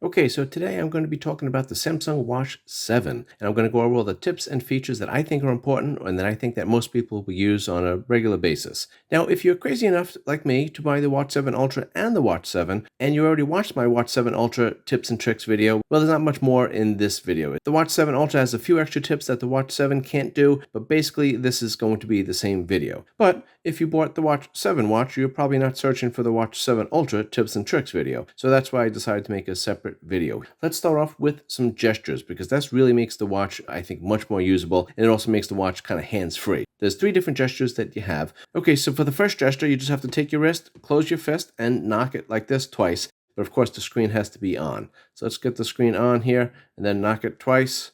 Okay, so today I'm going to be talking about the Samsung Watch 7, and I'm going to go over all the tips and features that I think are important and that I think that most people will use on a regular basis. Now, if you're crazy enough, like me, to buy the Watch 7 Ultra and the Watch 7, and you already watched my Watch 7 Ultra tips and tricks video, well, there's not much more in this video. The Watch 7 Ultra has a few extra tips that the Watch 7 can't do, but basically this is going to be the same video. But if you bought the Watch 7 watch, you're probably not searching for the Watch 7 Ultra tips and tricks video, so that's why I decided to make a separate video. Let's start off with some gestures because that really makes the watch, I think, much more usable, and it also makes the watch kind of hands-free. There's 3 different gestures that you have. Okay, so for the first gesture, you just have to take your wrist, close your fist, and knock it like this twice. But of course, the screen has to be on. So let's get the screen on here and then knock it twice.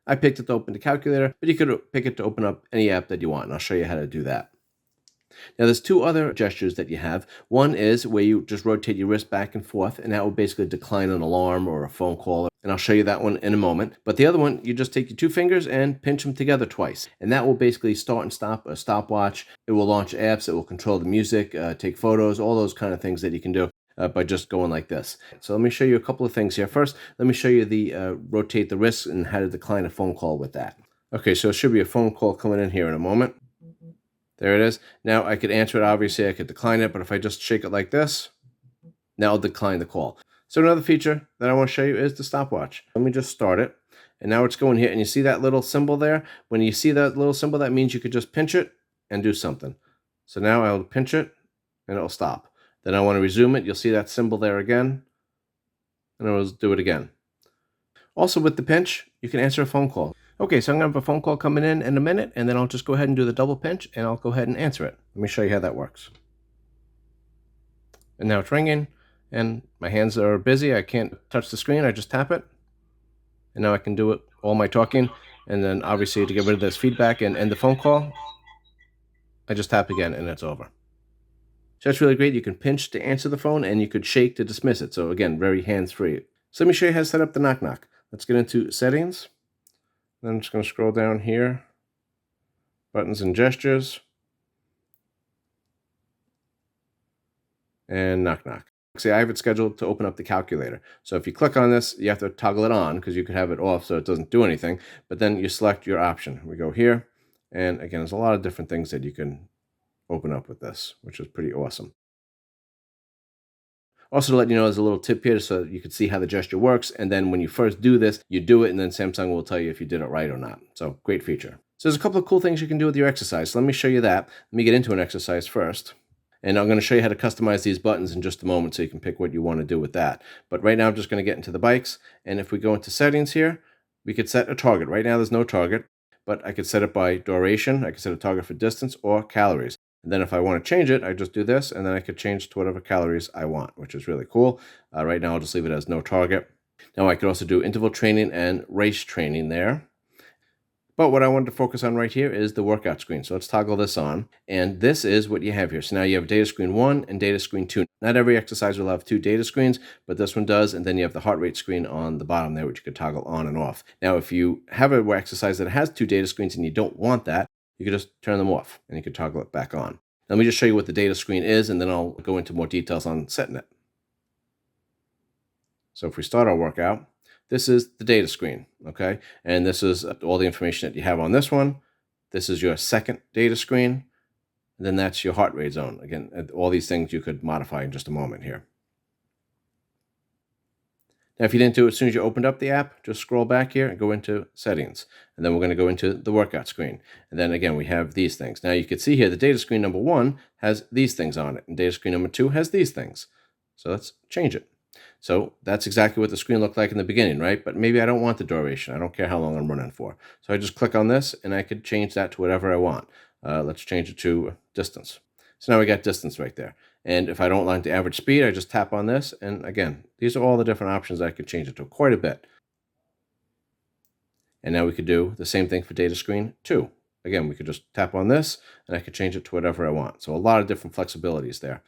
I picked it to open the calculator, but you could pick it to open up any app that you want, and I'll show you how to do that. Now, there's 2 other gestures that you have. One is where you just rotate your wrist back and forth, and that will basically decline an alarm or a phone call, and I'll show you that one in a moment. But the other one, you just take your 2 fingers and pinch them together twice, and that will basically start and stop a stopwatch. It will launch apps, it will control the music, take photos, all those kind of things that you can do by just going like this. So let me show you a couple of things here. First, let me show you the rotate the wrist and how to decline a phone call with that. Okay, so it should be a phone call coming in here in a moment. There it is. Now I could answer it, obviously I could decline it, but if I just shake it like this, now I'll decline the call. So another feature that I want to show you is the stopwatch. Let me just start it. And now it's going here, and you see that little symbol there? When you see that little symbol, that means you could just pinch it and do something. So now I'll pinch it, and it'll stop. Then I want to resume it. You'll see that symbol there again, and I'll do it again. Also with the pinch, you can answer a phone call. Okay, so I'm going to have a phone call coming in a minute, and then I'll just go ahead and do the double pinch, and I'll go ahead and answer it. Let me show you how that works. And now it's ringing, and my hands are busy. I can't touch the screen. I just tap it. And now I can do it all my talking. And then obviously to get rid of this feedback and end the phone call, I just tap again, and it's over. So that's really great. You can pinch to answer the phone, and you could shake to dismiss it. So again, very hands-free. So let me show you how to set up the knock knock. Let's get into settings. Then I'm just going to scroll down here, buttons and gestures, and knock knock. See, I have it scheduled to open up the calculator. So if you click on this, you have to toggle it on because you could have it off so it doesn't do anything, but then you select your option. We go here, and again, there's a lot of different things that you can open up with this, which is pretty awesome. Also, to let you know, there's a little tip here so you can see how the gesture works. And then when you first do this, you do it, and then Samsung will tell you if you did it right or not. So great feature. So there's a couple of cool things you can do with your exercise. So let me show you that. Let me get into an exercise first. And I'm going to show you how to customize these buttons in just a moment so you can pick what you want to do with that. But right now, I'm just going to get into the bikes. And if we go into settings here, we could set a target. Right now, there's no target, but I could set it by duration. I could set a target for distance or calories. And then if I want to change it, I just do this, and then I could change to whatever calories I want, which is really cool. Right now, I'll just leave it as no target. Now, I could also do interval training and race training there. But what I wanted to focus on right here is the workout screen. So let's toggle this on. And this is what you have here. So now you have data screen 1 and data screen 2. Not every exercise will have 2 data screens, but this one does. And then you have the heart rate screen on the bottom there, which you could toggle on and off. Now, if you have an exercise that has 2 data screens and you don't want that, you can just turn them off and you can toggle it back on. Let me just show you what the data screen is, and then I'll go into more details on setting it. So if we start our workout, this is the data screen, okay? And this is all the information that you have on this one. This is your second data screen. And then that's your heart rate zone. Again, all these things you could modify in just a moment here. Now, if you didn't do it as soon as you opened up the app, just scroll back here and go into settings. And then we're going to go into the workout screen. And then again, we have these things. Now you can see here, the data screen number 1 has these things on it. And data screen number 2 has these things. So let's change it. So that's exactly what the screen looked like in the beginning, right? But maybe I don't want the duration. I don't care how long I'm running for. So I just click on this, and I could change that to whatever I want. Let's change it to distance. So now we got distance right there. And if I don't like the average speed, I just tap on this. And again, these are all the different options I could change it to quite a bit. And now we could do the same thing for data screen 2. Again, we could just tap on this, and I could change it to whatever I want. So a lot of different flexibilities there.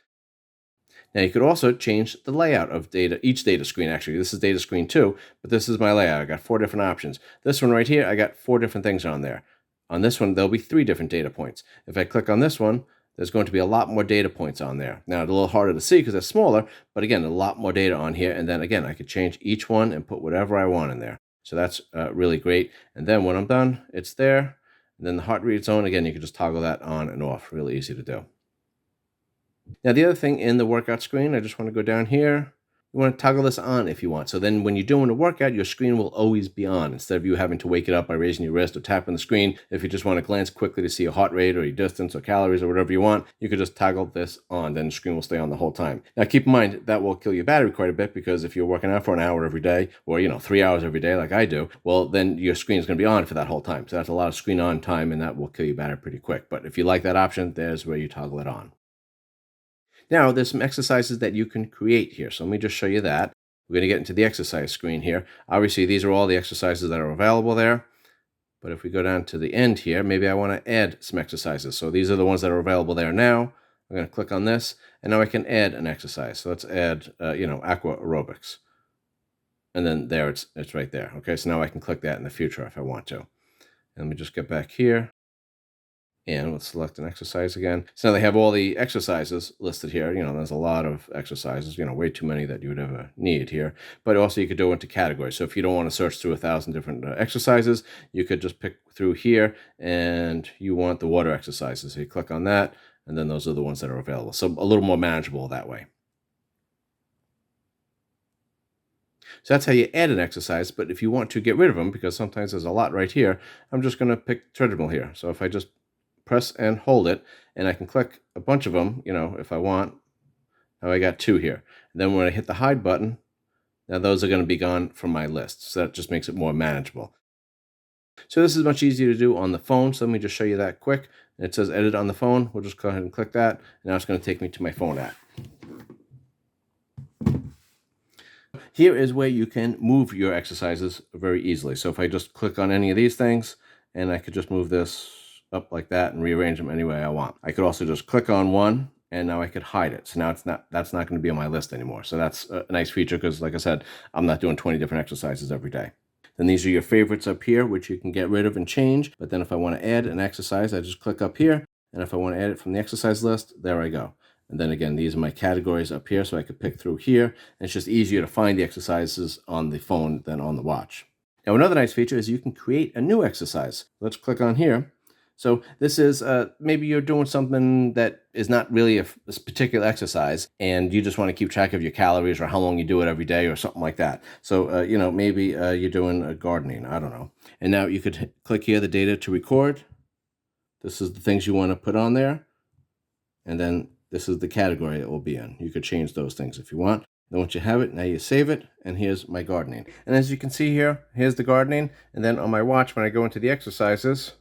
Now you could also change the layout of each data screen. Actually, this is data screen 2, but this is my layout. I got 4 different options. This one right here, I got 4 different things on there. On this one, there'll be 3 different data points. If I click on this one, there's going to be a lot more data points on there. Now, it's a little harder to see because they're smaller, but again, a lot more data on here. And then again, I could change each one and put whatever I want in there. So that's really great. And then when I'm done, it's there. And then the heart rate zone, again, you can just toggle that on and off. Really easy to do. Now, the other thing in the workout screen, I just want to go down here. You want to toggle this on if you want. So then when you're doing a workout, your screen will always be on instead of you having to wake it up by raising your wrist or tapping the screen. If you just want to glance quickly to see your heart rate or your distance or calories or whatever you want, you could just toggle this on. Then the screen will stay on the whole time. Now, keep in mind that will kill your battery quite a bit because if you're working out for an hour every day or, 3 hours every day like I do, well, then your screen is going to be on for that whole time. So that's a lot of screen on time and that will kill your battery pretty quick. But if you like that option, there's where you toggle it on. Now, there's some exercises that you can create here. So let me just show you that. We're going to get into the exercise screen here. Obviously, these are all the exercises that are available there. But if we go down to the end here, maybe I want to add some exercises. So these are the ones that are available there now. I'm going to click on this, and now I can add an exercise. So let's add, aqua aerobics. And then there, it's right there. Okay, so now I can click that in the future if I want to. And let me just get back here. And let's select an exercise again. So now they have all the exercises listed here. There's a lot of exercises, way too many that you would ever need here. But also you could go into categories. So if you don't want to search through 1,000 different exercises, you could just pick through here and you want the water exercises. So you click on that, and then those are the ones that are available. So a little more manageable that way. So that's how you add an exercise. But if you want to get rid of them, because sometimes there's a lot right here, I'm just going to pick treadmill here. So if I just press and hold it, and I can click a bunch of them, if I want. Now I got 2 here. And then when I hit the hide button, now those are going to be gone from my list. So that just makes it more manageable. So this is much easier to do on the phone. So let me just show you that quick. And it says edit on the phone. We'll just go ahead and click that. And now it's going to take me to my phone app. Here is where you can move your exercises very easily. So if I just click on any of these things, and I could just move this up like that and rearrange them any way I want. I could also just click on one, and now I could hide it. So now that's not going to be on my list anymore. So that's a nice feature because, like I said, I'm not doing 20 different exercises every day. Then these are your favorites up here, which you can get rid of and change. But then if I want to add an exercise, I just click up here. And if I want to add it from the exercise list, there I go. And then again, these are my categories up here, so I could pick through here. And it's just easier to find the exercises on the phone than on the watch. Now, another nice feature is you can create a new exercise. Let's click on here. So this is maybe you're doing something that is not really a particular exercise, and you just want to keep track of your calories or how long you do it every day or something like that. So, maybe you're doing gardening. I don't know. And now you could click here, the data to record. This is the things you want to put on there. And then this is the category it will be in. You could change those things if you want. Then once you have it, now you save it, and here's my gardening. And as you can see here, here's the gardening. And then on my watch, when I go into the exercises,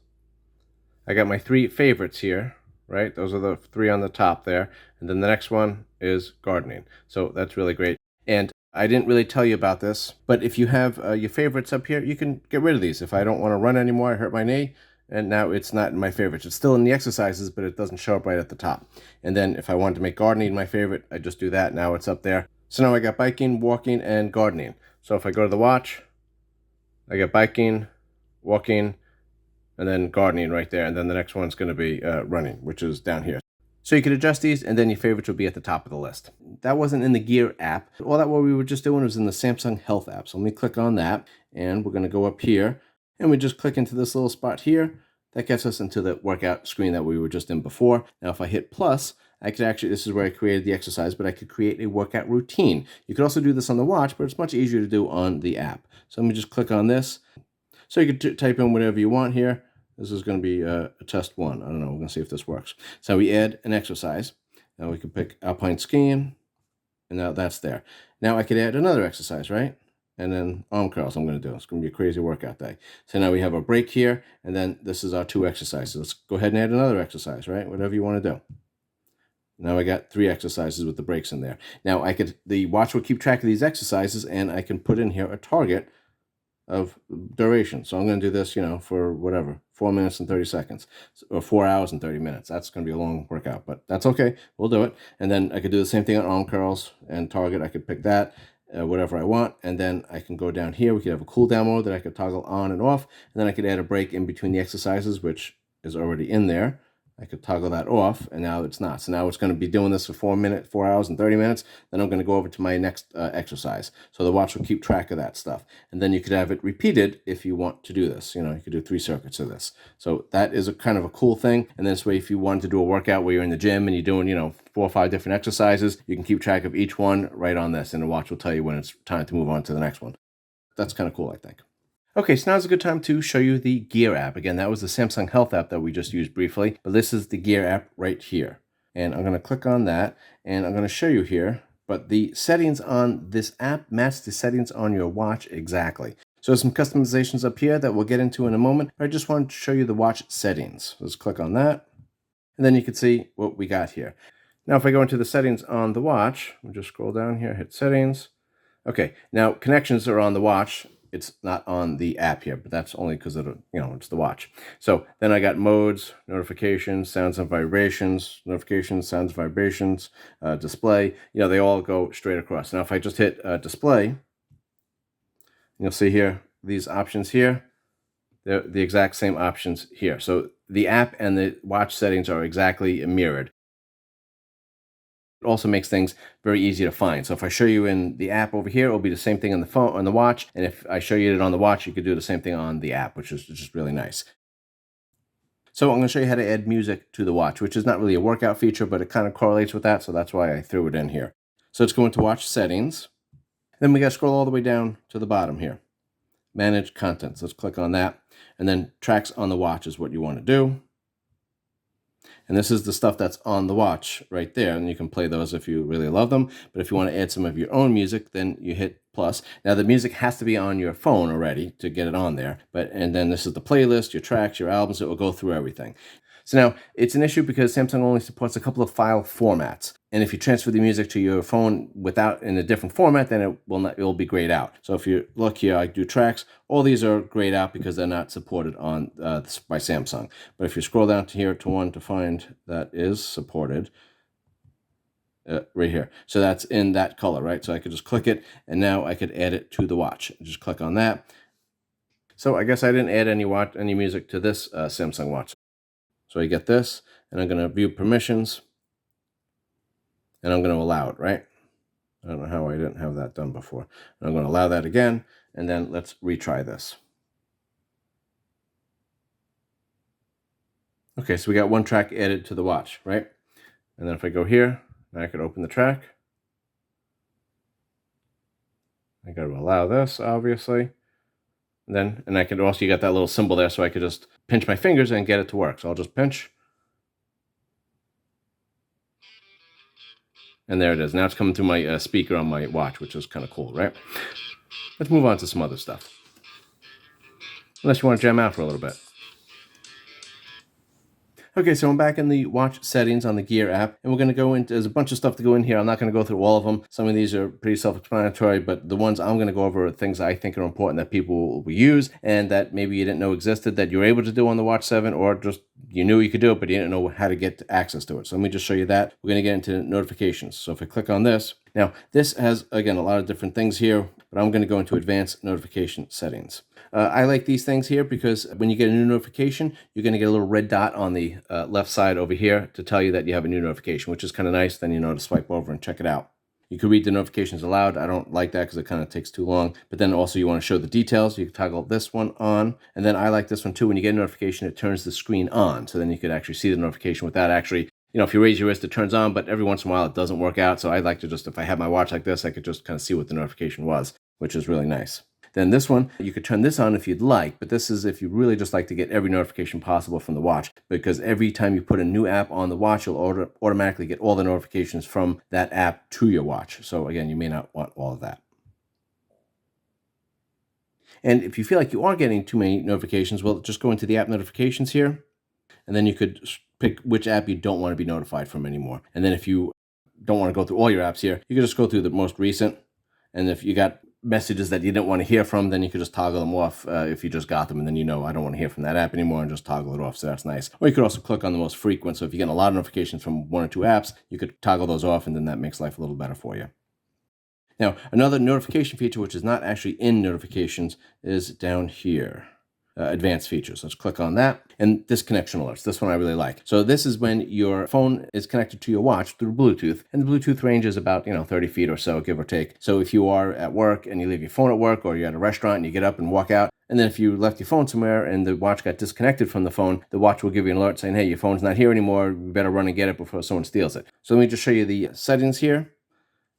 I got my 3 favorites here, right? Those are the 3 on the top there. And then the next one is gardening. So that's really great. And I didn't really tell you about this, but if you have your favorites up here, you can get rid of these. If I don't want to run anymore, I hurt my knee, and now it's not in my favorites. It's still in the exercises, but it doesn't show up right at the top. And then if I wanted to make gardening my favorite, I just do that. Now it's up there. So now I got biking, walking, and gardening. So if I go to the watch, I got biking, walking, and then gardening right there. And then the next one's going to be running, which is down here. So you could adjust these, and then your favorites will be at the top of the list. That wasn't in the Gear app. All that what we were just doing was in the Samsung Health app. So let me click on that, and we're going to go up here, and we just click into this little spot here. That gets us into the workout screen that we were just in before. Now, if I hit plus, I could actually, this is where I created the exercise, but I could create a workout routine. You could also do this on the watch, but it's much easier to do on the app. So let me just click on this. So you could type in whatever you want here. This is going to be a test 1. I don't know. We're going to see if this works. So we add an exercise. Now we can pick alpine skiing, and now that's there. Now I could add another exercise, right? And then arm curls I'm going to do. It's going to be a crazy workout day. So now we have a break here, and then this is our 2 exercises. Let's go ahead and add another exercise, right? Whatever you want to do. Now I got 3 exercises with the breaks in there. Now the watch will keep track of these exercises, and I can put in here a target of duration. So I'm going to do this, for whatever, 4 minutes and 30 seconds, or 4 hours and 30 minutes. That's going to be a long workout, but that's okay. We'll do it. And then I could do the same thing on arm curls and target. I could pick that, whatever I want. And then I can go down here. We could have a cool down mode that I could toggle on and off. And then I could add a break in between the exercises, which is already in there. I could toggle that off, and now it's not. So now it's going to be doing this for 4 hours and 30 minutes. Then I'm going to go over to my next exercise. So the watch will keep track of that stuff. And then you could have it repeated if you want to do this. You could do 3 circuits of this. So that is a kind of a cool thing. And this way, if you wanted to do a workout where you're in the gym and you're doing, 4 or 5 different exercises, you can keep track of each one right on this. And the watch will tell you when it's time to move on to the next one. That's kind of cool, I think. Okay, so now's a good time to show you the Gear app. Again, that was the Samsung Health app that we just used briefly, but this is the Gear app right here. And I'm going to click on that, and I'm going to show you here, but the settings on this app match the settings on your watch exactly. So there's some customizations up here that we'll get into in a moment, but I just wanted to show you the watch settings. Let's click on that, and then you can see what we got here. Now, if I go into the settings on the watch, we'll just scroll down here, hit settings. Okay, now connections are on the watch. It's not on the app here, but that's only because of it's the watch. So then I got modes, notifications, sounds and vibrations, notifications, sounds, vibrations, display. They all go straight across. Now if I just hit display, you'll see here these options here. They're the exact same options here. So the app and the watch settings are exactly mirrored. It also makes things very easy to find. So if I show you in the app over here, it'll be the same thing on the phone, on the watch. And if I show you it on the watch, you could do the same thing on the app, which is just really nice. So I'm going to show you how to add music to the watch, which is not really a workout feature, but it kind of correlates with that. So that's why I threw it in here. So let's go into watch settings. Then we got to scroll all the way down to the bottom here. Manage contents. Let's click on that. And then tracks on the watch is what you want to do. And this is the stuff that's on the watch right there. And you can play those if you really love them. But if you want to add some of your own music, then you hit plus. Now the music has to be on your phone already to get it on there. And then this is the playlist, your tracks, your albums. It will go through everything. So now it's an issue because Samsung only supports a couple of file formats. And if you transfer the music to your phone in a different format, then it will be grayed out. So if you look here, I do tracks. All these are grayed out because they're not supported on by Samsung. But if you scroll down to here to one to find that is supported, right here. So that's in that color, right? So I could just click it, and now I could add it to the watch. Just click on that. So I guess I didn't add any music to this Samsung watch. So I get this, and I'm going to view permissions, and I'm going to allow it, right? I don't know how I didn't have that done before. And I'm going to allow that again, and then let's retry this. Okay, so we got one track added to the watch, right? And then if I go here, now I could open the track. I got to allow this, obviously. And I could also, you got that little symbol there, so I could just pinch my fingers and get it to work. So I'll just pinch. And there it is. Now it's coming through my speaker on my watch, which is kind of cool, right? Let's move on to some other stuff. Unless you want to jam out for a little bit. Okay, so I'm back in the watch settings on the Gear app, and we're going to go into, there's a bunch of stuff to go in here. I'm not going to go through all of them. Some of these are pretty self-explanatory, but the ones I'm going to go over are things I think are important that people will use and that maybe you didn't know existed that you were able to do on the Watch 7, or just you knew you could do it, but you didn't know how to get access to it. So let me just show you that. We're going to get into notifications. So if I click on this, now this has, again, a lot of different things here, but I'm going to go into advanced notification settings. I like these things here because when you get a new notification, you're going to get a little red dot on the left side over here to tell you that you have a new notification, which is kind of nice. Then you know to swipe over and check it out. You can read the notifications aloud. I don't like that because it kind of takes too long. But then also you want to show the details. You can toggle this one on. And then I like this one too. When you get a notification, it turns the screen on. So then you can actually see the notification without actually, if you raise your wrist, it turns on. But every once in a while, it doesn't work out. So I like to just, if I have my watch like this, I could just kind of see what the notification was, which is really nice. Then this one, you could turn this on if you'd like, but this is if you really just like to get every notification possible from the watch, because every time you put a new app on the watch, you'll automatically get all the notifications from that app to your watch. So again, you may not want all of that. And if you feel like you are getting too many notifications, well, just go into the app notifications here, and then you could pick which app you don't want to be notified from anymore. And then if you don't want to go through all your apps here, you can just go through the most recent. And if you got messages that you didn't want to hear from, then you could just toggle them off if you just got them, and then I don't want to hear from that app anymore, and just toggle it off. So that's nice. Or you could also click on the most frequent. So if you get a lot of notifications from 1 or 2 apps, you could toggle those off, and then that makes life a little better for you. Now, another notification feature, which is not actually in notifications, is down here. advanced features. Let's click on that. And disconnection alerts. This one I really like. So this is when your phone is connected to your watch through Bluetooth, and the Bluetooth range is about 30 feet or so, give or take. So if you are at work and you leave your phone at work, or you're at a restaurant and you get up and walk out, and then if you left your phone somewhere and the watch got disconnected from the phone, the watch will give you an alert saying, hey, your phone's not here anymore. You better run and get it before someone steals it. So let me just show you the settings here.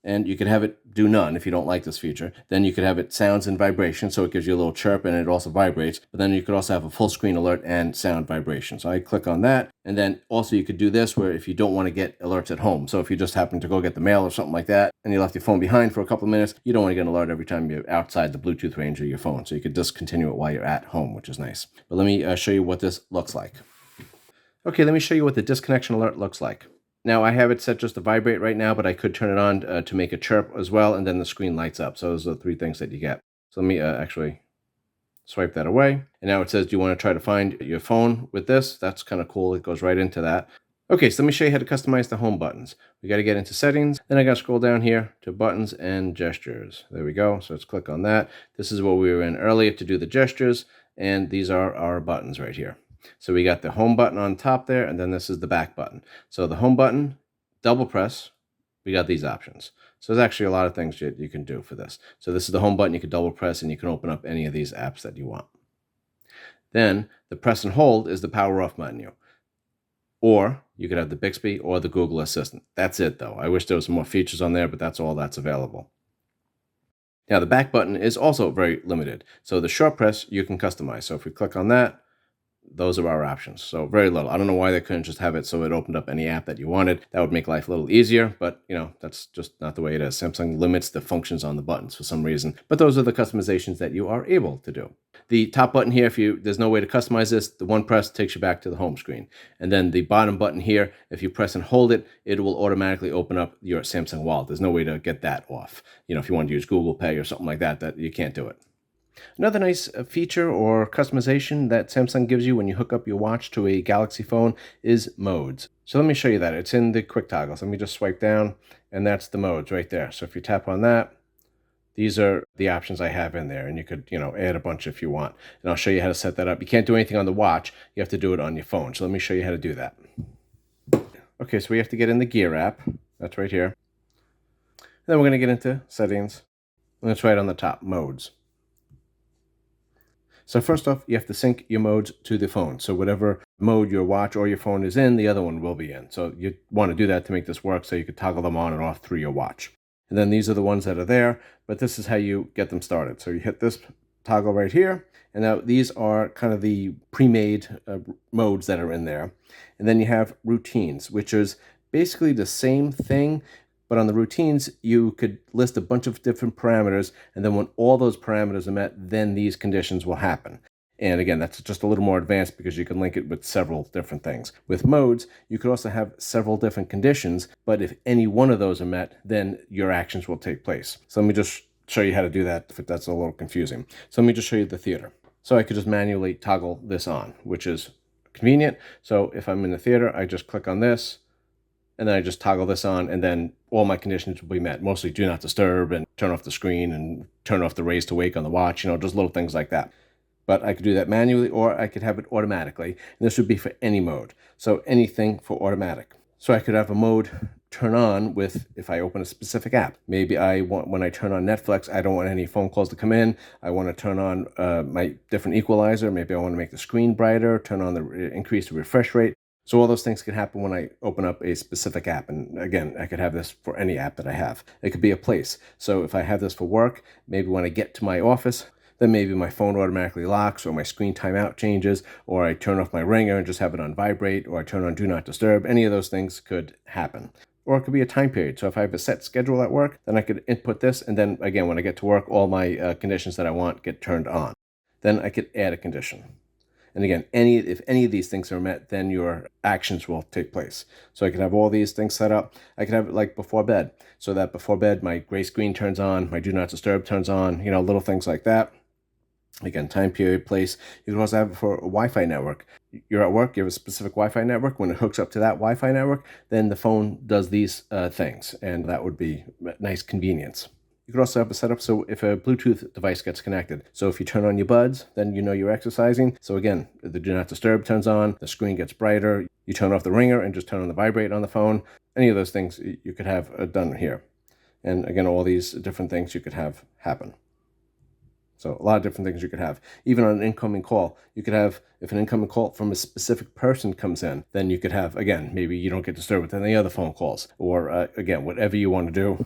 And you could have it do none if you don't like this feature. Then you could have it sounds and vibration, so it gives you a little chirp and it also vibrates. But then you could also have a full screen alert and sound vibration. So I click on that. And then also you could do this where if you don't want to get alerts at home. So if you just happen to go get the mail or something like that and you left your phone behind for a couple of minutes, you don't want to get an alert every time you're outside the Bluetooth range of your phone. So you could discontinue it while you're at home, which is nice. But let me show you what this looks like. Okay, let me show you what the disconnection alert looks like. Now, I have it set just to vibrate right now, but I could turn it on to make a chirp as well, and then the screen lights up. So those are the three things that you get. So let me actually swipe that away. And now it says, do you want to try to find your phone with this? That's kind of cool. It goes right into that. Okay, so let me show you how to customize the home buttons. We got to get into settings. Then I got to scroll down here to buttons and gestures. There we go. So let's click on that. This is what we were in earlier to do the gestures. And these are our buttons right here. So we got the home button on top there, and then this is the back button. So the home button, double press, we got these options. So there's actually a lot of things you can do for this. So this is the home button, you can double press and you can open up any of these apps that you want. Then the press and hold is the power off menu. Or you could have the Bixby or the Google Assistant. That's it though. I wish there was some more features on there, but that's all that's available. Now the back button is also very limited. So the short press you can customize. So if we click on that, those are our options. So very little. I don't know why they couldn't just have it so it opened up any app that you wanted. That would make life a little easier, but that's just not the way it is. Samsung limits the functions on the buttons for some reason, but those are the customizations that you are able to do. The top button here, there's no way to customize this, the one press takes you back to the home screen. And then the bottom button here, if you press and hold it, it will automatically open up your Samsung Wallet. There's no way to get that off. If you want to use Google Pay or something like that you can't do it. Another nice feature or customization that Samsung gives you when you hook up your watch to a Galaxy phone is modes. So let me show you that. It's in the quick toggles. Let me just swipe down, and that's the modes right there. So if you tap on that, these are the options I have in there, and you could, add a bunch if you want. And I'll show you how to set that up. You can't do anything on the watch. You have to do it on your phone. So let me show you how to do that. Okay, so we have to get in the Gear app. That's right here. Then we're going to get into settings, and it's right on the top, modes. So first off, you have to sync your modes to the phone. So whatever mode your watch or your phone is in, the other one will be in. So you want to do that to make this work so you could toggle them on and off through your watch. And then these are the ones that are there, but this is how you get them started. So you hit this toggle right here, and now these are kind of the pre-made modes that are in there. And then you have routines, which is basically the same thing, but on the routines, you could list a bunch of different parameters, and then when all those parameters are met, then these conditions will happen. And again, that's just a little more advanced because you can link it with several different things. With modes, you could also have several different conditions, but if any one of those are met, then your actions will take place. So let me just show you how to do that if that's a little confusing. So let me just show you the theater. So I could just manually toggle this on, which is convenient. So if I'm in the theater, I just click on this, and then I just toggle this on, and then all my conditions will be met. Mostly do not disturb and turn off the screen and turn off the raise to wake on the watch, just little things like that. But I could do that manually, or I could have it automatically. And this would be for any mode. So anything for automatic. So I could have a mode turn on with, if I open a specific app. Maybe when I turn on Netflix, I don't want any phone calls to come in. I want to turn on my different equalizer. Maybe I want to make the screen brighter, turn on increase the refresh rate. So all those things can happen when I open up a specific app. And again, I could have this for any app that I have. It could be a place. So if I have this for work, maybe when I get to my office, then maybe my phone automatically locks, or my screen timeout changes, or I turn off my ringer and just have it on vibrate, or I turn on do not disturb. Any of those things could happen. Or it could be a time period. So if I have a set schedule at work, then I could input this. And then again, when I get to work, all my conditions that I want get turned on. Then I could add a condition. And again, if any of these things are met, then your actions will take place. So I could have all these things set up. I could have it like before bed, so that before bed, my gray screen turns on, my do not disturb turns on, little things like that. Again, time period, place. You can also have it for a Wi-Fi network. You're at work, you have a specific Wi-Fi network. When it hooks up to that Wi-Fi network, then the phone does these things, and that would be a nice convenience. You could also have it set up so if a Bluetooth device gets connected. So if you turn on your buds, then you know you're exercising. So again, the do not disturb turns on, the screen gets brighter, you turn off the ringer and just turn on the vibrate on the phone. Any of those things you could have done here. And again, all these different things you could have happen. So a lot of different things you could have. Even on an incoming call, you could have, if an incoming call from a specific person comes in, then you could have, again, maybe you don't get disturbed with any other phone calls. Or again, whatever you want to do.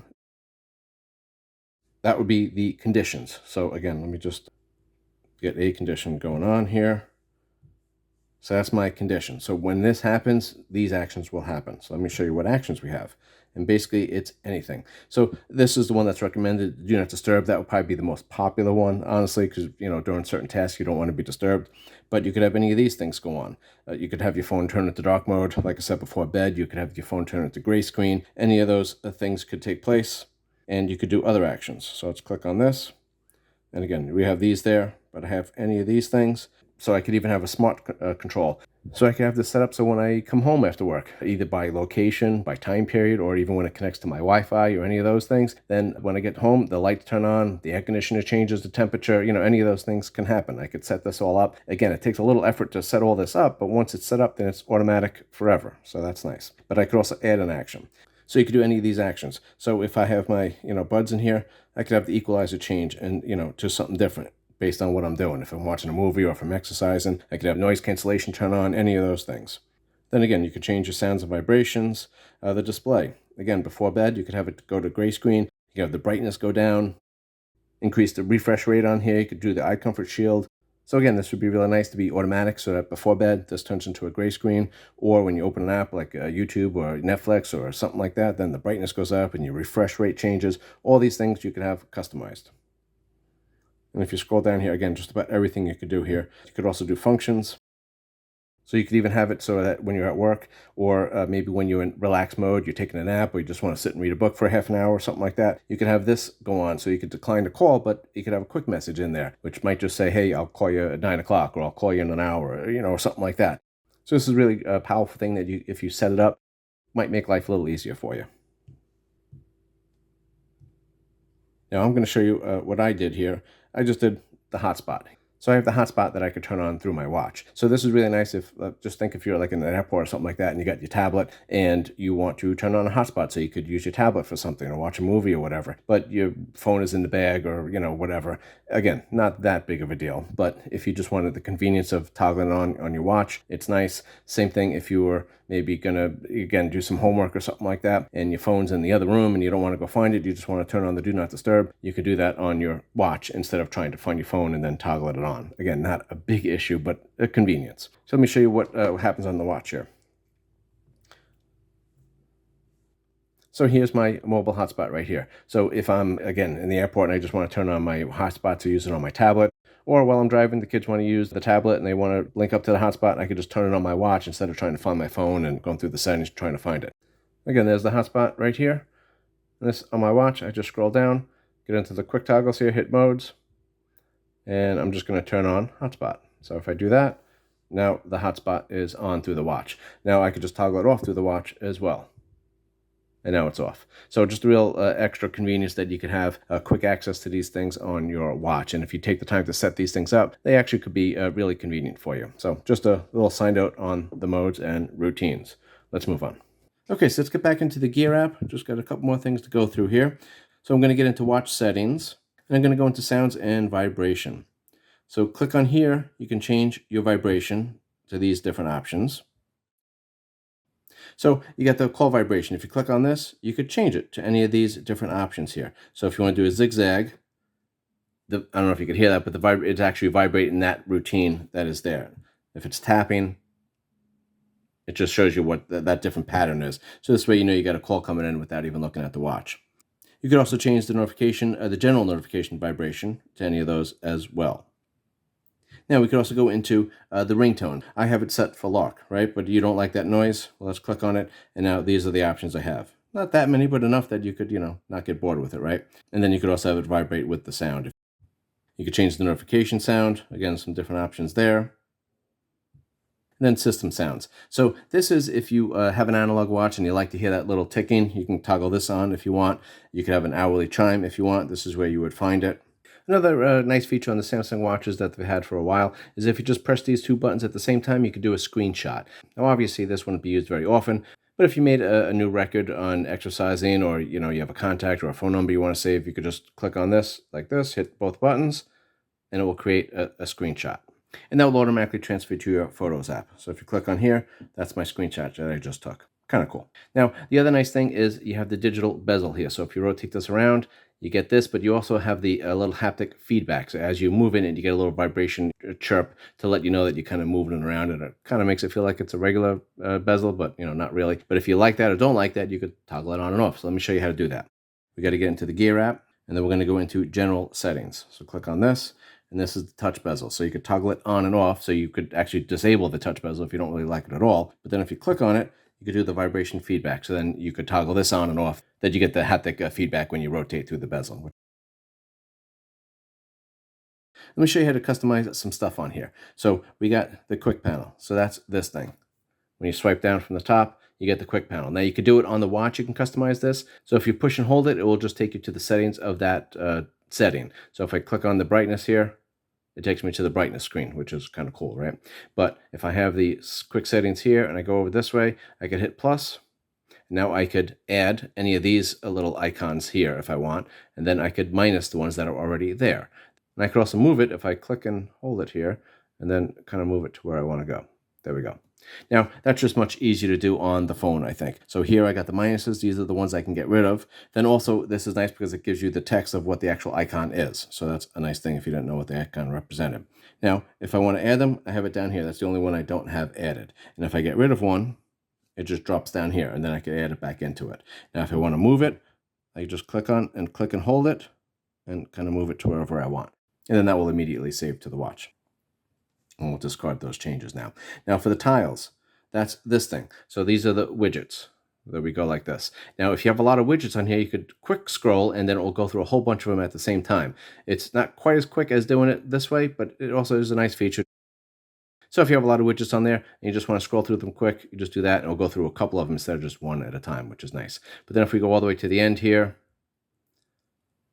That would be the conditions. So again, let me just get a condition going on here. So that's my condition. So when this happens, these actions will happen. So let me show you what actions we have. And basically it's anything. So this is the one that's recommended, do not disturb. That would probably be the most popular one, honestly, because during certain tasks you don't want to be disturbed. But you could have any of these things go on. You could have your phone turn into dark mode, like I said before bed. You could have your phone turn into gray screen. Any of those things could take place. And you could do other actions. So let's click on this. And again, we have these there, but I have any of these things. So I could even have a smart control. So I could have this set up so when I come home after work, either by location, by time period, or even when it connects to my Wi-Fi or any of those things, then when I get home, the lights turn on, the air conditioner changes the temperature, any of those things can happen. I could set this all up. Again, it takes a little effort to set all this up, but once it's set up, then it's automatic forever. So that's nice. But I could also add an action. So you could do any of these actions. So if I have my, buds in here, I could have the equalizer change and, to something different based on what I'm doing. If I'm watching a movie or if I'm exercising, I could have noise cancellation turn on, any of those things. Then again, you could change your sounds and vibrations, the display. Again, before bed, you could have it go to gray screen. You could have the brightness go down, increase the refresh rate on here. You could do the eye comfort shield. So again, this would be really nice to be automatic so that before bed, this turns into a gray screen. Or when you open an app like YouTube or Netflix or something like that, then the brightness goes up and your refresh rate changes. All these things you could have customized. And if you scroll down here, again, just about everything you could do here. You could also do functions. So you could even have it so that when you're at work or maybe when you're in relax mode, you're taking a nap or you just want to sit and read a book for half an hour or something like that, you could have this go on. So you could decline the call, but you could have a quick message in there, which might just say, hey, I'll call you at 9 o'clock or I'll call you in an hour, or something like that. So this is really a powerful thing that if you set it up, might make life a little easier for you. Now I'm going to show you what I did here. I just did the hotspot. So I have the hotspot that I could turn on through my watch. So this is really nice if, just think if you're like in an airport or something like that and you got your tablet and you want to turn on a hotspot so you could use your tablet for something or watch a movie or whatever, but your phone is in the bag or, whatever. Again, not that big of a deal, but if you just wanted the convenience of toggling on your watch, it's nice. Same thing if you were maybe gonna, again, do some homework or something like that and your phone's in the other room and you don't want to go find it, you just want to turn on the do not disturb, you could do that on your watch instead of trying to find your phone and then toggle it on. Again, not a big issue, but a convenience. So let me show you what happens on the watch here. So here's my mobile hotspot right here. So if I'm, again, in the airport and I just want to turn on my hotspot to use it on my tablet, or while I'm driving, the kids want to use the tablet and they want to link up to the hotspot, I could just turn it on my watch instead of trying to find my phone and going through the settings trying to find it. Again, there's the hotspot right here. And this on my watch, I just scroll down, get into the quick toggles here, hit modes, and I'm just going to turn on hotspot. So if I do that, now the hotspot is on through the watch. Now I could just toggle it off through the watch as well. And now it's off. So just a real extra convenience that you can have quick access to these things on your watch. And if you take the time to set these things up, they actually could be really convenient for you. So just a little side note on the modes and routines. Let's move on. Okay, so let's get back into the Gear app. Just got a couple more things to go through here. So I'm going to get into watch settings. And I'm going to go into sounds and vibration. So click on here. You can change your vibration to these different options. So you got the call vibration. If you click on this, you could change it to any of these different options here. So if you want to do a zigzag, I don't know if you could hear that, but it's actually vibrating that routine that is there. If it's tapping, it just shows you what that different pattern is. So this way you know you got a call coming in without even looking at the watch. You could also change the notification, the general notification vibration to any of those as well. Now we could also go into the ringtone. I have it set for lock, right? But you don't like that noise? Well, let's click on it. And now these are the options I have. Not that many, but enough that you could, not get bored with it, right? And then you could also have it vibrate with the sound. You could change the notification sound. Again, some different options there. And then system sounds. So this is if you have an analog watch and you like to hear that little ticking, you can toggle this on if you want. You could have an hourly chime if you want. This is where you would find it. Another nice feature on the Samsung watches that they've had for a while is if you just press these two buttons at the same time, you could do a screenshot. Now, obviously, this wouldn't be used very often, but if you made a new record on exercising, or you have a contact or a phone number you want to save, you could just click on this like this, hit both buttons, and it will create a screenshot. And that will automatically transfer to your Photos app. So if you click on here, that's my screenshot that I just took. Kind of cool. Now, the other nice thing is you have the digital bezel here. So if you rotate this around, you get this, but you also have the little haptic feedback. So as you move in it, you get a little vibration chirp to let you know that you're kind of moving it around. And it kind of makes it feel like it's a regular bezel, but not really. But if you like that or don't like that, you could toggle it on and off. So let me show you how to do that. We got to get into the Gear app, and then we're going to go into General Settings. So click on this. And this is the touch bezel. So you could toggle it on and off. So you could actually disable the touch bezel if you don't really like it at all. But then if you click on it, you could do the vibration feedback. So then you could toggle this on and off. Then you get the haptic feedback when you rotate through the bezel. Let me show you how to customize some stuff on here. So we got the quick panel. So that's this thing. When you swipe down from the top, you get the quick panel. Now you could do it on the watch. You can customize this. So if you push and hold it, it will just take you to the settings of that setting. So if I click on the brightness here, it takes me to the brightness screen, which is kind of cool, right? But if I have the quick settings here and I go over this way, I could hit plus. Now I could add any of these little icons here if I want, and then I could minus the ones that are already there. And I could also move it if I click and hold it here, and then kind of move it to where I want to go. There we go. Now, that's just much easier to do on the phone, I think. So here I got the minuses. These are the ones I can get rid of. Then also, this is nice because it gives you the text of what the actual icon is. So that's a nice thing if you don't know what the icon represented. Now, if I want to add them, I have it down here. That's the only one I don't have added. And if I get rid of one, it just drops down here, and then I can add it back into it. Now, if I want to move it, I just click and hold it and kind of move it to wherever I want. And then that will immediately save to the watch. And we'll discard those changes now. Now for the tiles, that's this thing. So these are the widgets. There we go like this. Now, if you have a lot of widgets on here, you could quick scroll and then it will go through a whole bunch of them at the same time. It's not quite as quick as doing it this way, but it also is a nice feature. So if you have a lot of widgets on there and you just want to scroll through them quick, you just do that and it'll go through a couple of them instead of just one at a time, which is nice. But then if we go all the way to the end here,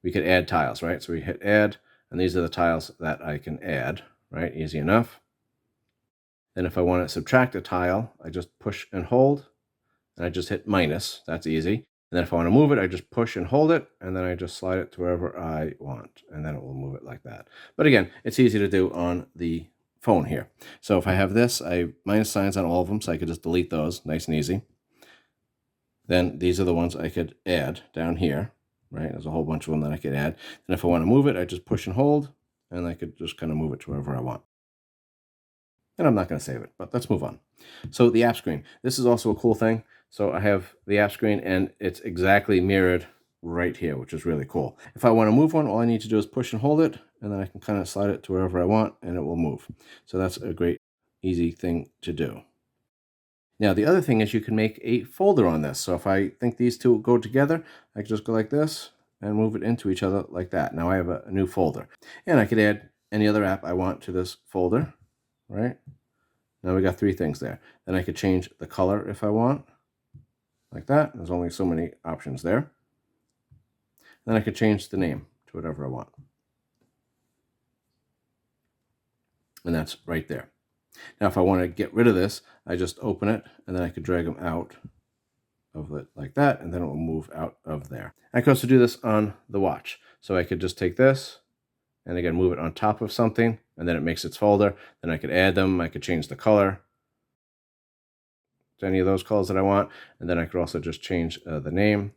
we could add tiles, right? So we hit add, and these are the tiles that I can add, right? Easy enough. Then if I want to subtract a tile, I just push and hold, and I just hit minus. That's easy. And then if I want to move it, I just push and hold it, and then I just slide it to wherever I want, and then it will move it like that. But again, it's easy to do on the phone here. So if I have this, I minus signs on all of them, so I could just delete those, nice and easy. Then these are the ones I could add down here, right? There's a whole bunch of them that I could add. And if I want to move it, I just push and hold, and I could just kind of move it to wherever I want. And I'm not going to save it, but let's move on. So the app screen. This is also a cool thing. So I have the app screen, and it's exactly mirrored right here, which is really cool. If I want to move one, all I need to do is push and hold it, and then I can kind of slide it to wherever I want, and it will move. So that's a great, easy thing to do. Now, the other thing is you can make a folder on this. So if I think these two go together, I can just go like this and move it into each other like that. Now I have a new folder. And I could add any other app I want to this folder, right? Now we got three things there. Then I could change the color if I want, like that. There's only so many options there. Then I could change the name to whatever I want. And that's right there. Now, if I want to get rid of this, I just open it, and then I could drag them out of it like that, and then it will move out of there. I could also do this on the watch. So I could just take this, and again, move it on top of something, and then it makes its folder. Then I could add them. I could change the color to any of those colors that I want, and then I could also just change the name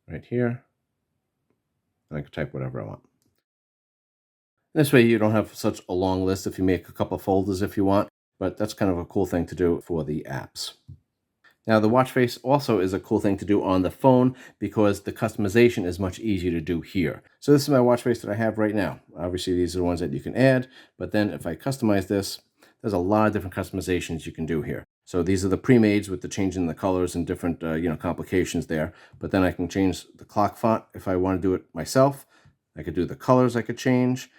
right here, and I could type whatever I want. This way you don't have such a long list if you make a couple of folders if you want, but that's kind of a cool thing to do for the apps. Now the watch face also is a cool thing to do on the phone because the customization is much easier to do here. So this is my watch face that I have right now. Obviously these are the ones that you can add, but then if I customize this, there's a lot of different customizations you can do here. So these are the pre-mades with the changing the colors and different complications there, but then I can change the clock font if I want to do it myself. I could do the colors I could change.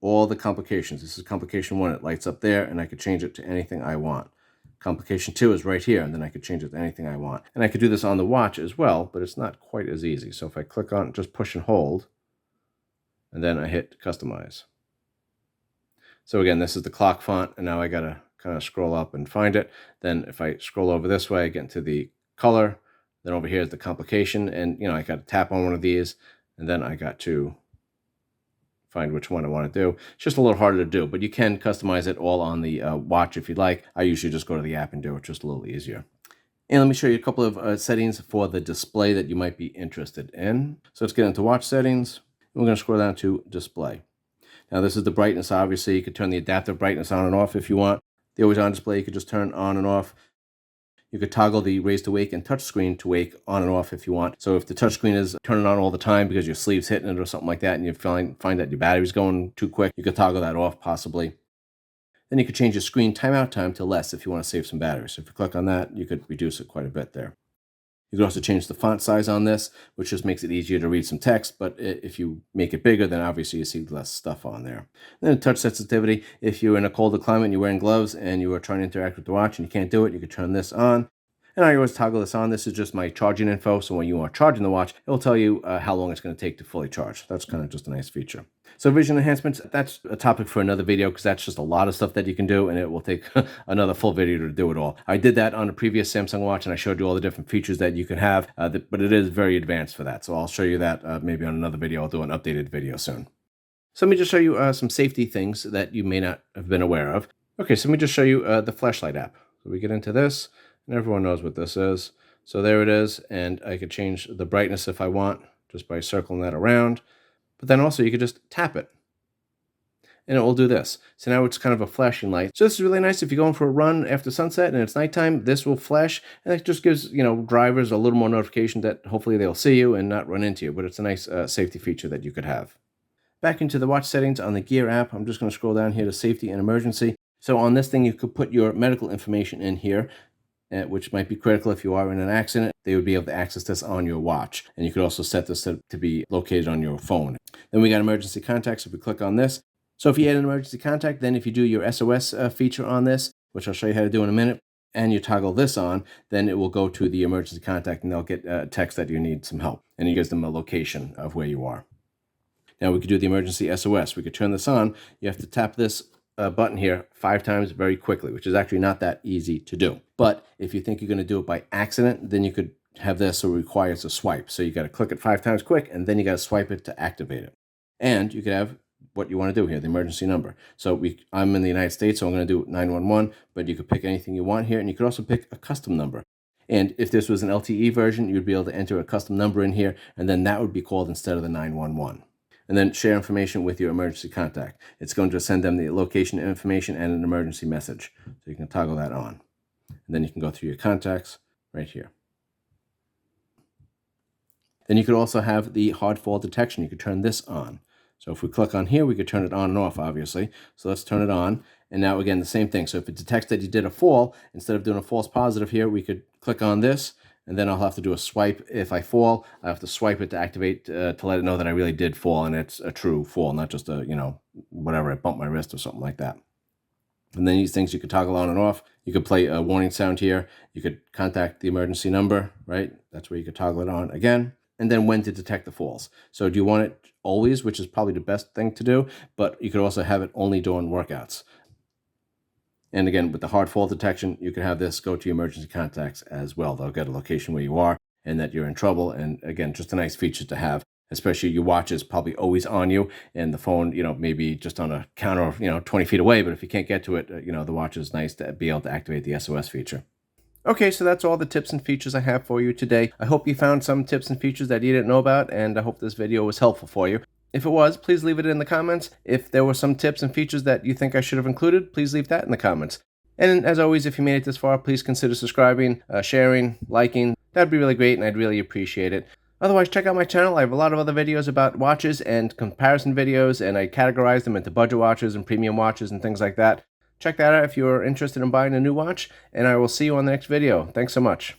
all the complications. This is complication 1. It lights up there, and I could change it to anything I want. Complication 2 is right here, and then I could change it to anything I want. And I could do this on the watch as well, but it's not quite as easy. So if I click on, just push and hold, and then I hit customize. So again, this is the clock font, and now I gotta kind of scroll up and find it. Then if I scroll over this way, I get into the color. Then over here is the complication, and I got to tap on one of these, and then I got to find which one I want to do. It's just a little harder to do, but you can customize it all on the watch if you'd like. I usually just go to the app and do it, just a little easier. And let me show you a couple of settings for the display that you might be interested in. So let's get into watch settings. We're going to scroll down to display. Now this is the brightness. Obviously, you could turn the adaptive brightness on and off if you want. The always on display, you could just turn on and off. You could toggle the raise to wake and touch screen to wake on and off if you want. So if the touch screen is turning on all the time because your sleeve's hitting it or something like that, and you find that your battery's going too quick, you could toggle that off possibly. Then you could change your screen timeout time to less if you want to save some battery. So if you click on that, you could reduce it quite a bit there. You can also change the font size on this, which just makes it easier to read some text, but if you make it bigger, then obviously you see less stuff on there. Then touch sensitivity. If you're in a colder climate and you're wearing gloves and you are trying to interact with the watch and you can't do it, you could turn this on. And I always toggle this on. This is just my charging info, so when you are charging the watch, it'll tell you how long it's going to take to fully charge. That's kind of just a nice feature. So vision enhancements, that's a topic for another video because that's just a lot of stuff that you can do, and it will take another full video to do it all. I did that on a previous Samsung watch, and I showed you all the different features that you can have, but it is very advanced for that. So I'll show you that maybe on another video. I'll do an updated video soon. So let me just show you some safety things that you may not have been aware of. Okay, so let me just show you the flashlight app. So we get into this, and everyone knows what this is. So there it is, and I could change the brightness if I want, just by circling that around. But then also you could just tap it, and it will do this. So now it's kind of a flashing light. So this is really nice if you're going for a run after sunset and it's nighttime. This will flash, and it just gives drivers a little more notification that hopefully they'll see you and not run into you. But it's a nice safety feature that you could have. Back into the watch settings on the Gear app, I'm just going to scroll down here to safety and emergency. So on this thing, you could put your medical information in here, which might be critical if you are in an accident. They would be able to access this on your watch. And you could also set this to be located on your phone. Then we got emergency contacts. If we click on this, so if you add an emergency contact, then if you do your SOS feature on this, which I'll show you how to do in a minute, and you toggle this on, then it will go to the emergency contact and they'll get a text that you need some help. And it gives them a location of where you are. Now we could do the emergency SOS. We could turn this on. You have to tap this button here 5 times very quickly, which is actually not that easy to do. But if you think you're going to do it by accident, then you could have this so it requires a swipe. So you got to click it 5 times quick, and then you got to swipe it to activate it. And you could have what you want to do here, the emergency number. So I'm in the United States, so I'm going to do 911, but you could pick anything you want here, and you could also pick a custom number. And if this was an LTE version, you'd be able to enter a custom number in here, and then that would be called instead of the 911. And then share information with your emergency contact. It's going to send them the location information and an emergency message. So you can toggle that on. And then you can go through your contacts right here. Then you could also have the hard fall detection. You could turn this on. So if we click on here, we could turn it on and off, obviously. So let's turn it on. And now, again, the same thing. So if it detects that you did a fall, instead of doing a false positive here, we could click on this, and then I'll have to do a swipe. If I fall, I have to swipe it to activate, to let it know that I really did fall, and it's a true fall, not just a, whatever, I bumped my wrist or something like that. And then these things you could toggle on and off. You could play a warning sound here. You could contact the emergency number, right? That's where you could toggle it on again. And then when to detect the falls. So do you want it always, which is probably the best thing to do, but you could also have it only during workouts. And again, with the hard fall detection, you can have this go to your emergency contacts as well. They'll get a location where you are and that you're in trouble. And again, just a nice feature to have, especially your watch is probably always on you, and the phone, maybe just on a counter, 20 feet away. But if you can't get to it, the watch is nice to be able to activate the SOS feature. Okay, so that's all the tips and features I have for you today. I hope you found some tips and features that you didn't know about, and I hope this video was helpful for you. If it was, please leave it in the comments. If there were some tips and features that you think I should have included, please leave that in the comments. And as always, if you made it this far, please consider subscribing, sharing, liking. That'd be really great, and I'd really appreciate it. Otherwise, check out my channel. I have a lot of other videos about watches and comparison videos, and I categorize them into budget watches and premium watches and things like that. Check that out if you're interested in buying a new watch, and I will see you on the next video. Thanks so much.